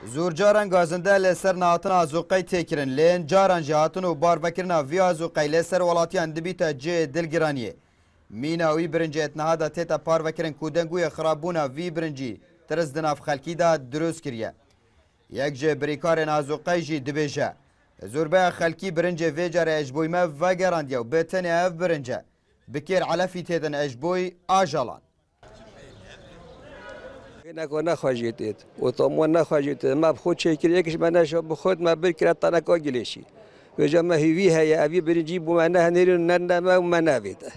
زور جاران گازنده لسر نهاتن آزوقی تکرن لین جاران جهاتن و بار بکرنا وی آزوقی لسر ولاتیان دبیتا جه دلگرانیه مینا وی برنجی اتنها دا تیتا پار بکرن کودنگوی خرابونا وی برنجی ترز دناف خلکی دا دروز کریه یک جه بریکار آزوقی جی دبیجه زوربه خلکی برنجی وی جاره اجبوی ما و گراندیو بتنی اف برنجه بکر علفی تیدن اجبوی آجالان نخواهید و تو نخواهید ما بخود شکر یکش منش بخود ما برکرد تنکا گلیشی و جمع هیوی هیا اوی برنجی بو من هنرین ننما و مناویده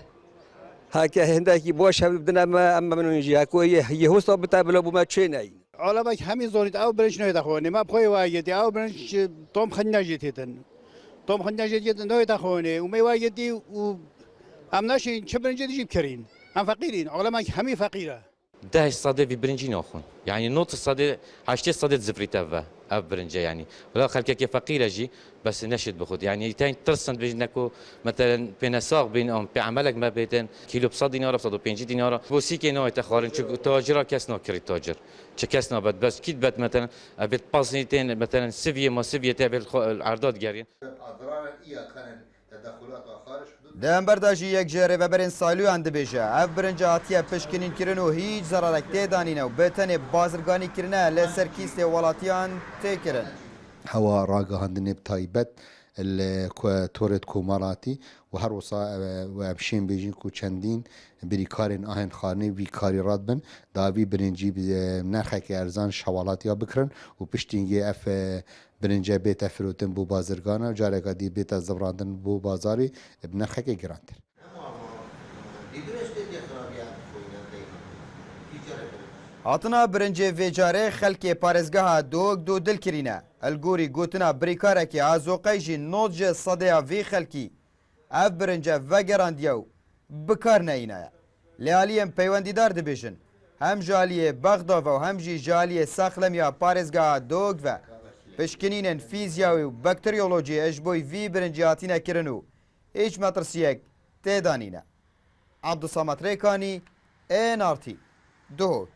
هاکه هندکی باش هم بدنا ما اما منو نجی هکو یه هوستا بتابلا بو ما چه نای علماء همین زورید او برنج نوید خوانی ما بخوای واجدی او برنج توم خنجا جتیدن توم خنجا جتیدن نوید خوانی و می واجدی و ام ناشین چه برنج دیجیب کرین هم فقیرین علماء همین فقیره 10 صدى في برنجي ناخون يعني نوت الصدى 8 صدى زفريت اف برنجة يعني ولا خلك كيف فقيرة جي بس نشد بخد يعني تاني ترسن بينكو مثلا بين ساق بين بعملك ما بيتن كيلو بصد دينار بصد 5 دينار بوسي كي نوع تخارن شو تاجر كسنا كري تاجر كسنا بس كيد بد مثلا بيت بازنيتين مثلا سيفيا ما سيفيا تابع العرضات جارين دم برداشی یک جره و برین سالو دبیجه اف برنج هاتیه پشکنین کرن و هیچ ضررک تیدانینه و بتنه بازرگانی کرنه لسر کیست ولاتیان تکرن هوا راقة هندني بتايبت تورت كوماراتي وهر وصا وابشين بيجين كو چندين بريكارين آهن خاني في كاري رادبن داوي برنجي نرخك ارزان شوالاتيا بكرن و پشتينجي اف برنجي بيت افروتن بو بازرگانا و جاركا دي بيت زبراندن بو بازاري بنرخك گرانتر هاتنا برنجه ویجاره خلک پارزگاه دوگ دو دل کرینه الگوری گوتنا بریکاره که آزوقی جی نوج صدیا وی خلکی اف برنجه وگراندیو بکار نینه لیالیم پیوندیدار دبیجن هم جالیه بغداد و هم جی جالیه ساخلمیا پارزگاه دوگ و پشکنین فیزیاوی و بکتریولوژی اجبوی وی برنجه هاتینه کرنو هیچ مطرسیک تیدانینه عبدالصمد ریکانی NRT دوگ